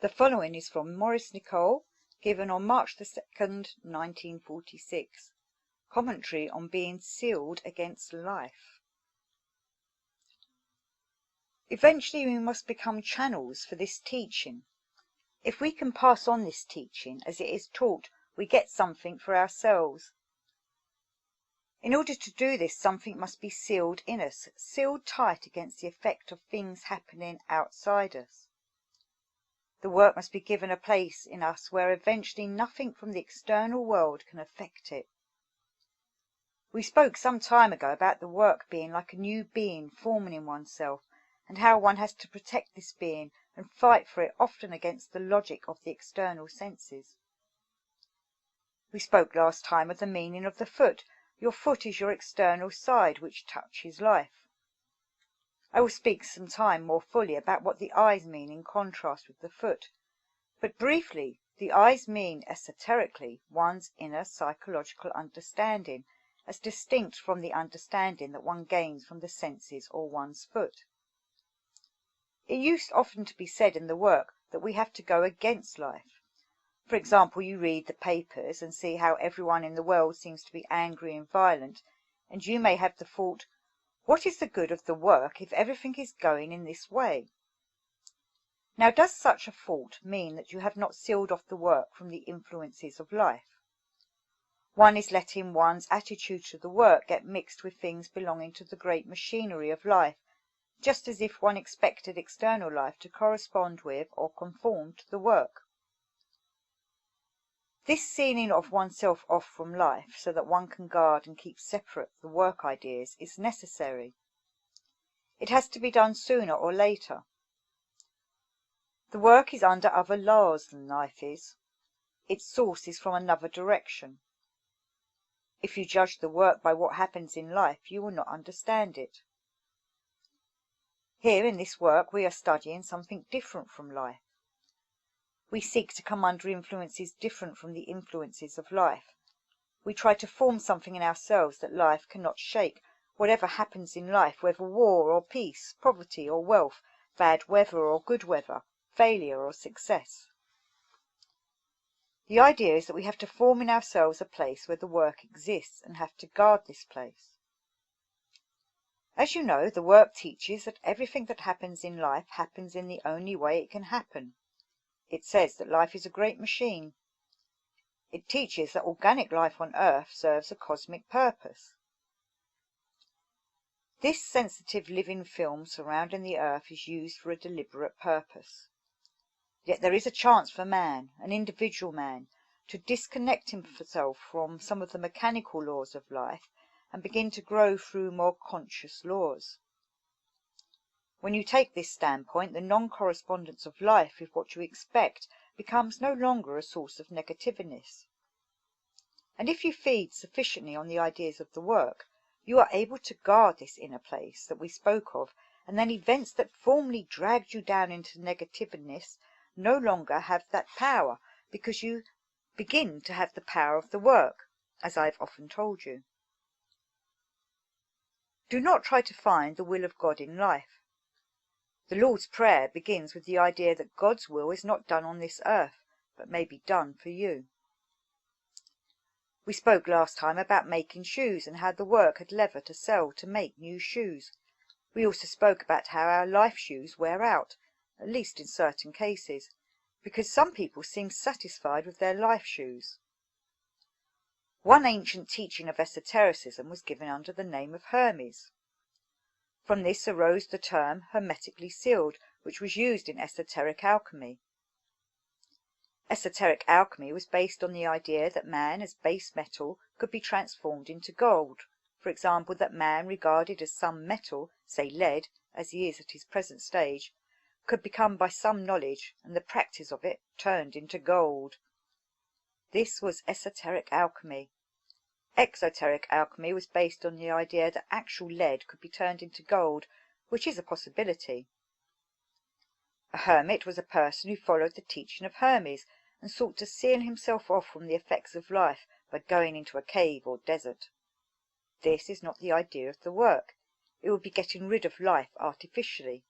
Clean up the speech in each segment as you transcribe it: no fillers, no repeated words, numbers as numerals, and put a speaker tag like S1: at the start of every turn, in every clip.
S1: The following is from Maurice Nicoll, given on March the 2nd, 1946. Commentary on being sealed against life. Eventually we must become channels for this teaching. If we can pass on this teaching as it is taught, we get something for ourselves. In order to do this, something must be sealed in us, sealed tight against the effect of things happening outside us. The work must be given a place in us where eventually nothing from the external world can affect it. We spoke some time ago about the work being like a new being forming in oneself, and how one has to protect this being and fight for it, often against the logic of the external senses. We spoke last time of the meaning of the foot. Your foot is your external side which touches life. I will speak some time more fully about what the eyes mean in contrast with the foot, but briefly, the eyes mean esoterically one's inner psychological understanding, as distinct from the understanding that one gains from the senses or one's foot. It used often to be said in the work that we have to go against life. For example, you read the papers and see how everyone in the world seems to be angry and violent, and you may have the thought, what is the good of the work if everything is going in this way? Now, does such a thought mean that you have not sealed off the work from the influences of life? One is letting one's attitude to the work get mixed with things belonging to the great machinery of life, just as if one expected external life to correspond with or conform to the work. This sealing of oneself off from life so that one can guard and keep separate the work ideas is necessary. It has to be done sooner or later. The work is under other laws than life is. Its source is from another direction. If you judge the work by what happens in life, you will not understand it. Here in this work we are studying something different from life. We seek to come under influences different from the influences of life. We try to form something in ourselves that life cannot shake, whatever happens in life, whether war or peace, poverty or wealth, bad weather or good weather, failure or success. The idea is that we have to form in ourselves a place where the work exists and have to guard this place. As you know, the work teaches that everything that happens in life happens in the only way it can happen. It says that life is a great machine. It teaches that organic life on Earth serves a cosmic purpose. This sensitive living film surrounding the Earth is used for a deliberate purpose. Yet there is a chance for man, an individual man, to disconnect himself from some of the mechanical laws of life and begin to grow through more conscious laws. When you take this standpoint, the non-correspondence of life with what you expect becomes no longer a source of negativeness. And if you feed sufficiently on the ideas of the work, you are able to guard this inner place that we spoke of, and then events that formerly dragged you down into negativeness no longer have that power, because you begin to have the power of the work, as I've often told you. Do not try to find the will of God in life. The Lord's Prayer begins with the idea that God's will is not done on this earth, but may be done for you. We spoke last time about making shoes and how the work had leather to sell to make new shoes. We also spoke about how our life shoes wear out, at least in certain cases, because some people seem satisfied with their life shoes. One ancient teaching of esotericism was given under the name of Hermes. From this arose the term hermetically sealed, which was used in esoteric alchemy. Esoteric alchemy was based on the idea that man as base metal could be transformed into gold, for example, that man regarded as some metal, say lead, as he is at his present stage, could become by some knowledge and the practice of it turned into gold. This was esoteric alchemy. Exoteric alchemy was based on the idea that actual lead could be turned into gold, which is a possibility. A hermit was a person who followed the teaching of Hermes and sought to seal himself off from the effects of life by going into a cave or desert. This is not the idea of the work. It would be getting rid of life artificially.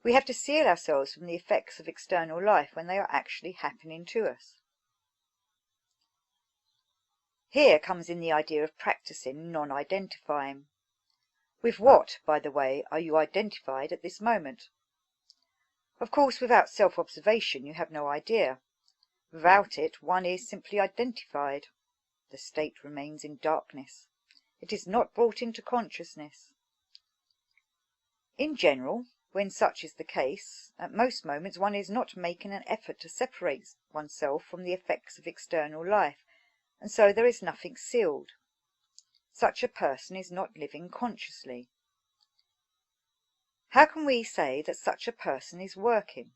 S1: We have to seal ourselves from the effects of external life when they are actually happening to us. Here comes in the idea of practicing non-identifying. With what, by the way, are you identified at this moment? Of course, without self-observation you have no idea. Without it, one is simply identified. The state remains in darkness. It is not brought into consciousness. In general, when such is the case, at most moments one is not making an effort to separate oneself from the effects of external life, and so there is nothing sealed. Such a person is not living consciously. How can we say that such a person is working?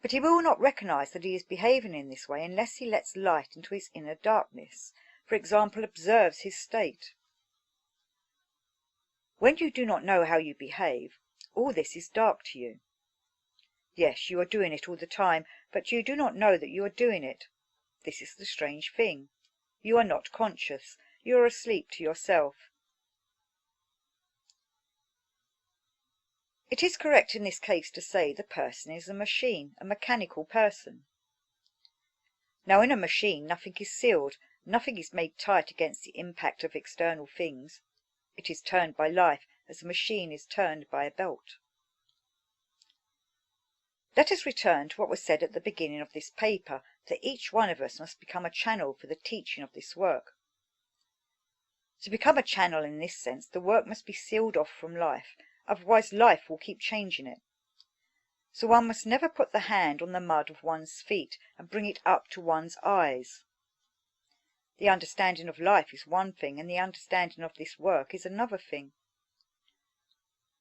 S1: But he will not recognize that he is behaving in this way unless he lets light into his inner darkness, for example, observes his state. When you do not know how you behave, all this is dark to you. Yes, you are doing it all the time, but you do not know that you are doing it. This is the strange thing. You are not conscious. You are asleep to yourself. It is correct in this case to say the person is a machine, a mechanical person. Now, in a machine nothing is sealed, nothing is made tight against the impact of external things. It is turned by life as a machine is turned by a belt. Let us return to what was said at the beginning of this paper, that each one of us must become a channel for the teaching of this work. To become a channel in this sense, the work must be sealed off from life, otherwise life will keep changing it. So one must never put the hand on the mud of one's feet and bring it up to one's eyes. The understanding of life is one thing, and the understanding of this work is another thing.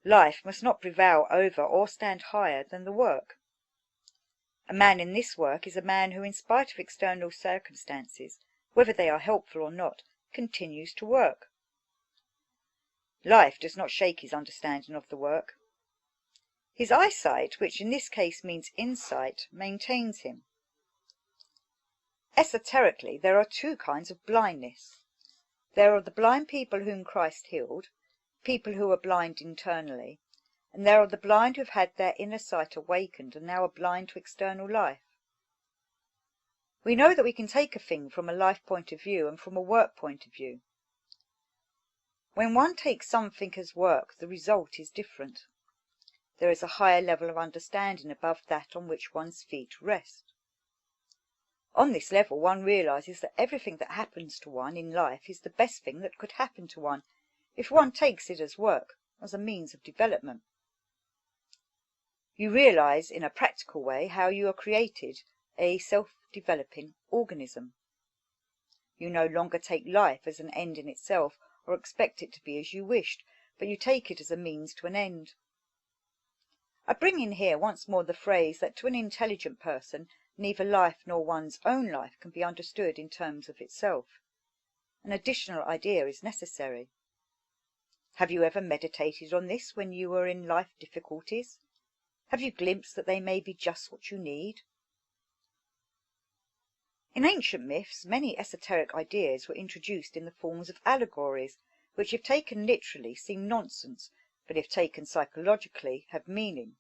S1: Life must not prevail over or stand higher than the work. A man in this work is a man who, in spite of external circumstances, whether they are helpful or not, continues to work. Life does not shake his understanding of the work. His eyesight, which in this case means insight, maintains him. Esoterically, there are two kinds of blindness. There are the blind people whom Christ healed, people who are blind internally, and there are the blind who have had their inner sight awakened and now are blind to external life. We know that we can take a thing from a life point of view and from a work point of view. When one takes something as work, the result is different. There is a higher level of understanding above that on which one's feet rest. On this level one realizes that everything that happens to one in life is the best thing that could happen to one, if one takes it as work, as a means of development. You realize in a practical way how you are created, a self-developing organism. You no longer take life as an end in itself, or expect it to be as you wished, but you take it as a means to an end. I bring in here once more the phrase that to an intelligent person neither life nor one's own life can be understood in terms of itself. An additional idea is necessary. Have you ever meditated on this when you were in life difficulties? Have you glimpsed that they may be just what you need? In ancient myths, many esoteric ideas were introduced in the forms of allegories, which if taken literally seem nonsense, but if taken psychologically have meaning.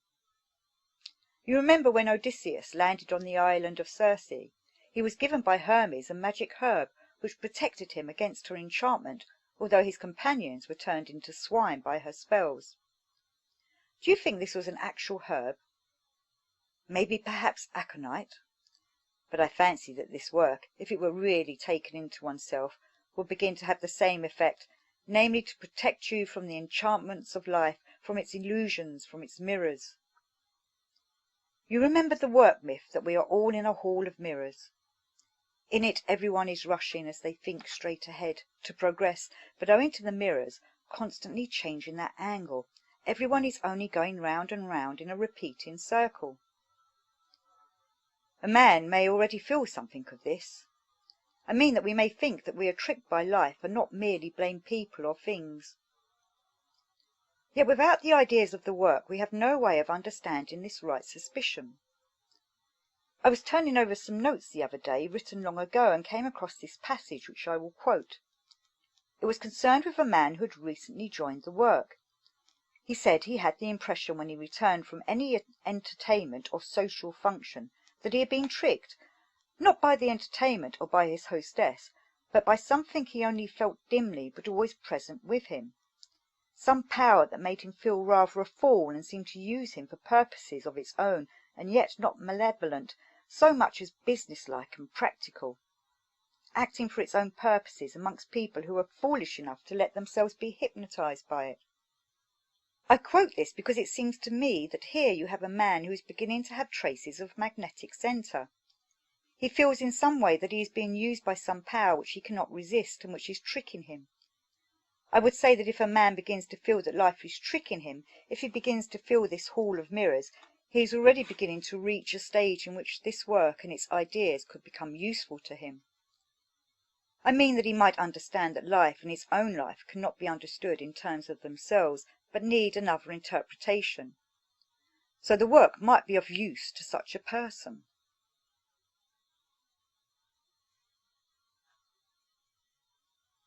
S1: You remember when Odysseus landed on the island of Circe, he was given by Hermes a magic herb which protected him against her enchantment, although his companions were turned into swine by her spells. Do you think this was an actual herb? Maybe perhaps aconite? But I fancy that this work, if it were really taken into oneself, would begin to have the same effect, namely to protect you from the enchantments of life, from its illusions, from its mirrors. You remember the work myth that we are all in a hall of mirrors. In it everyone is rushing, as they think straight ahead, to progress, but owing to the mirrors constantly changing their angle, everyone is only going round and round in a repeating circle. A man may already feel something of this. I mean that we may think that we are tricked by life and not merely blame people or things. Yet without the ideas of the work we have no way of understanding this right suspicion. I was turning over some notes the other day, written long ago, and came across this passage which I will quote. It was concerned with a man who had recently joined the work. He said he had the impression when he returned from any entertainment or social function that he had been tricked, not by the entertainment or by his hostess, but by something he only felt dimly but always present with him, some power that made him feel rather a fool and seemed to use him for purposes of its own, and yet not malevolent so much as businesslike and practical, acting for its own purposes amongst people who were foolish enough to let themselves be hypnotized by it. I quote this because it seems to me that here you have a man who is beginning to have traces of magnetic centre. He feels in some way that he is being used by some power which he cannot resist and which is tricking him. I would say that if a man begins to feel that life is tricking him, if he begins to feel this hall of mirrors, he is already beginning to reach a stage in which this work and its ideas could become useful to him. I mean that he might understand that life and his own life cannot be understood in terms of themselves, but need another interpretation. So the work might be of use to such a person.